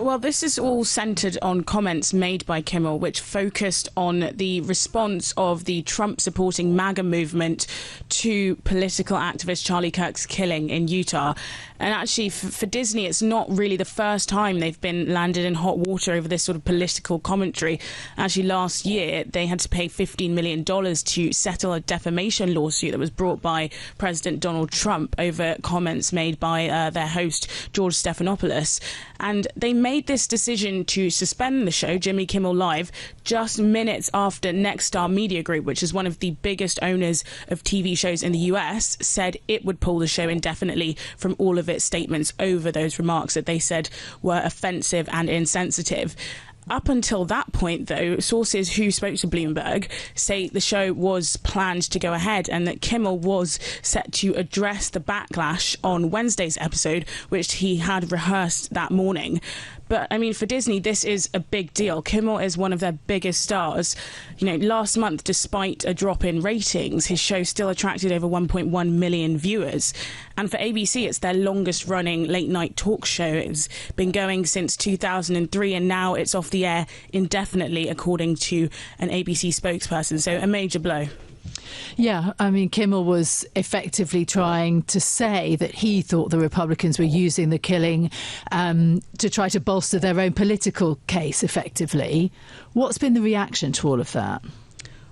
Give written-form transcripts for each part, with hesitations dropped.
Well, this is all centred on comments made by Kimmel, which focused on the response of the Trump-supporting MAGA movement to political activist Charlie Kirk's killing in Utah. And actually, for Disney, it's not really the first time they've been landed in hot water over this sort of political commentary. Actually, last year, they had to pay $15 million to settle a defamation lawsuit that was brought by President Donald Trump over comments made by their host, George Stephanopoulos. And they made this decision to suspend the show, Jimmy Kimmel Live, just minutes after Nexstar Media Group, which is one of the biggest owners of TV shows in the US, said it would pull the show indefinitely from all of its statements over those remarks that they said were offensive and insensitive. Up until that point, though, sources who spoke to Bloomberg say the show was planned to go ahead and that Kimmel was set to address the backlash on Wednesday's episode, which he had rehearsed that morning. But, I mean, for Disney, this is a big deal. Kimmel is one of their biggest stars. You know, last month, despite a drop in ratings, his show still attracted over 1.1 million viewers. And for ABC, it's their longest-running late-night talk show. It's been going since 2003, and now it's off the air indefinitely, according to an ABC spokesperson. So a major blow. Yeah, I mean, Kimmel was effectively trying to say that he thought the Republicans were using the killing to try to bolster their own political case, effectively. What's been the reaction to all of that?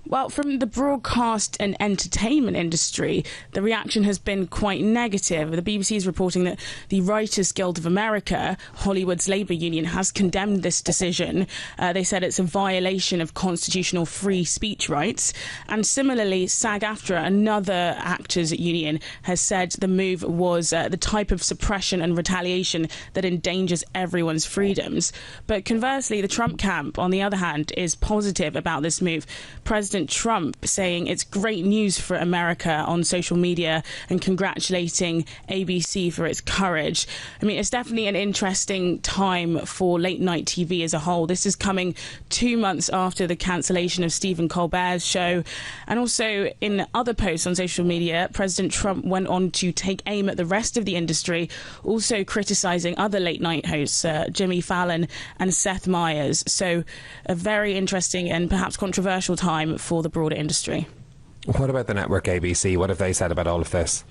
Well, from the broadcast and entertainment industry, the reaction has been quite negative. The BBC is reporting that the Writers Guild of America, Hollywood's labour union, has condemned this decision. They said it's a violation of constitutional free speech rights. And similarly, SAG-AFTRA, another actors union, has said the move was the type of suppression and retaliation that endangers everyone's freedoms. But conversely, the Trump camp, on the other hand, is positive about this move. President Trump saying it's great news for America on social media and congratulating ABC for its courage. I mean, it's definitely an interesting time for late night TV as a whole. This is coming 2 months after the cancellation of Stephen Colbert's show. And also in other posts on social media, President Trump went on to take aim at the rest of the industry, also criticising other late night hosts, Jimmy Fallon and Seth Meyers. So a very interesting and perhaps controversial time for the broader industry. What about the network ABC? What have they said about all of this?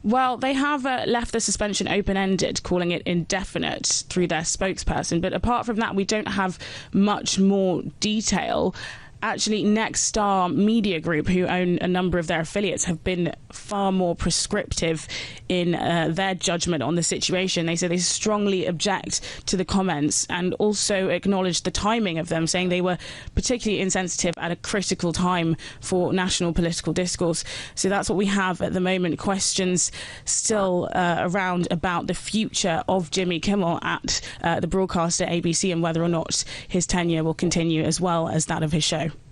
Well, they have left the suspension open-ended, calling it indefinite through their spokesperson. But apart from that, we don't have much more detail. Actually, Nexstar Media Group, who own a number of their affiliates, have been far more prescriptive in their judgment on the situation. They say they strongly object to the comments and also acknowledge the timing of them, saying they were particularly insensitive at a critical time for national political discourse. So that's what we have at the moment. Questions still around about the future of Jimmy Kimmel at the broadcaster ABC and whether or not his tenure will continue as well as that of his show.